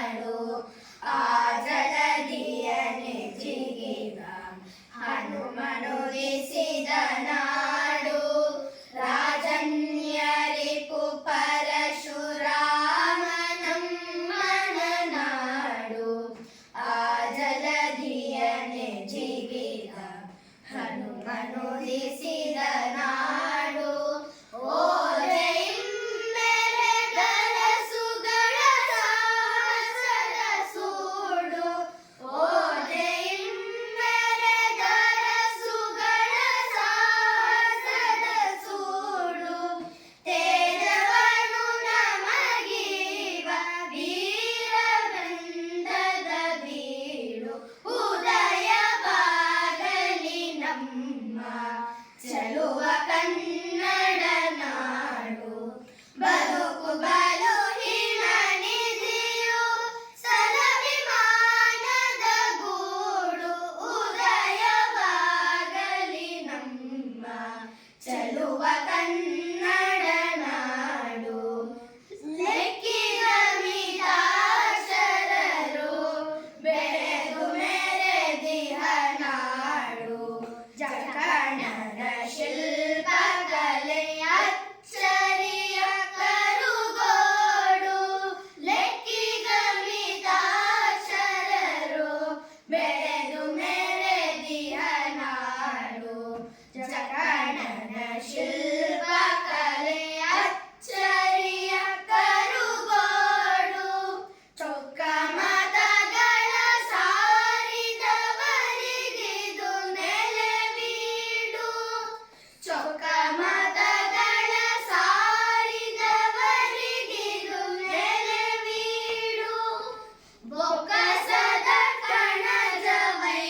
ಆ ಜಲಧಿಯನೆ ಜಿಗಿದ ಹನುಮನುದಿಸಿದ ನಾಡು ರಾಜನ್ಯರಿಪು ಪರಶುರಾಮನಮ್ಮನ ನಾಡು. ಆ ಜಲಧಿಯನೆ ಜಿಗಿದ ಹನುಮನುದಿಸಿದ ನಾಡು. ಚೆಲುವ ಕನ್ನಡ ನಾಡು ಬದುಕು ಬಲು ಹಿಮನಿಧಿಯು ಸದಭಿಮಾನದ ಗೂಡು ಉದಯವಾಗಲಿ ನಮ್ಮ ಚೆಲುವ ಕನ್ನಡ ನಾಡು. ಲೆಕ್ಕಿದ ಮಿತಾಕ್ಷರರು ಬೆಳೆದು ಮೆರೆದಿಹ ನಾಡು. ಜಕಣನ ಶಿಲ್ಪಕಲೆ ಅಚ್ಚರಿಯ ಕರುಗೋಡು. ಲೆಕ್ಕಿಗ ಮಿತಾಕ್ಷರರು ಬೆಳೆದು ಮೆರೆದಿಹ ನಾಡು. ಜಕಣನ ಶಿಲ್ಪಕಲೆ ಅಚ್ಚರಿಯ ಕರುಗೋಡು. ಚೊಕ್ಕ ಮತಗಳ ಸಾರಿದವರಿಗಿದು ನೆಲೆವೀಡು. ಚೊಕ್ಕ ಮತಗಳ ಸಾರಿದವರಿಗಿದು ನೆಲೆವೀಡು. ಬೊಕ್ಕಸದ ಕಣಜವೈ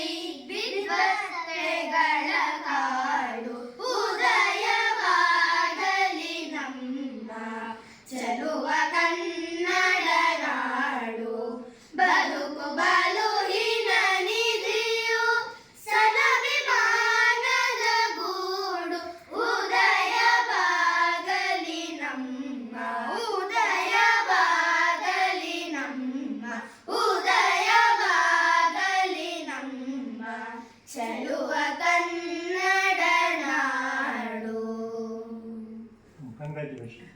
ವಿದ್ವತ್ತೆಗಳ ಕಾಡು. ಉದಯವಾಗಲಿ ನಮ್ಮ ಚೆಲುವ ಕನ್ನಡ ನಾಡು. ಬದುಕು ಬಲು ಹಿಮನಿಧಿಯು ಸದಭಿಮಾನದ ಗೂಡು. ಉದಯವಾಗಲಿ ನಮ್ಮ ಉದಯವಾಗಲಿ ನಮ್ಮ ಉದಯವಾಗಲಿ ನಮ್ಮ ಚೆಲುವ ಕನ್ನಡ ನಾಡು. Congratulations.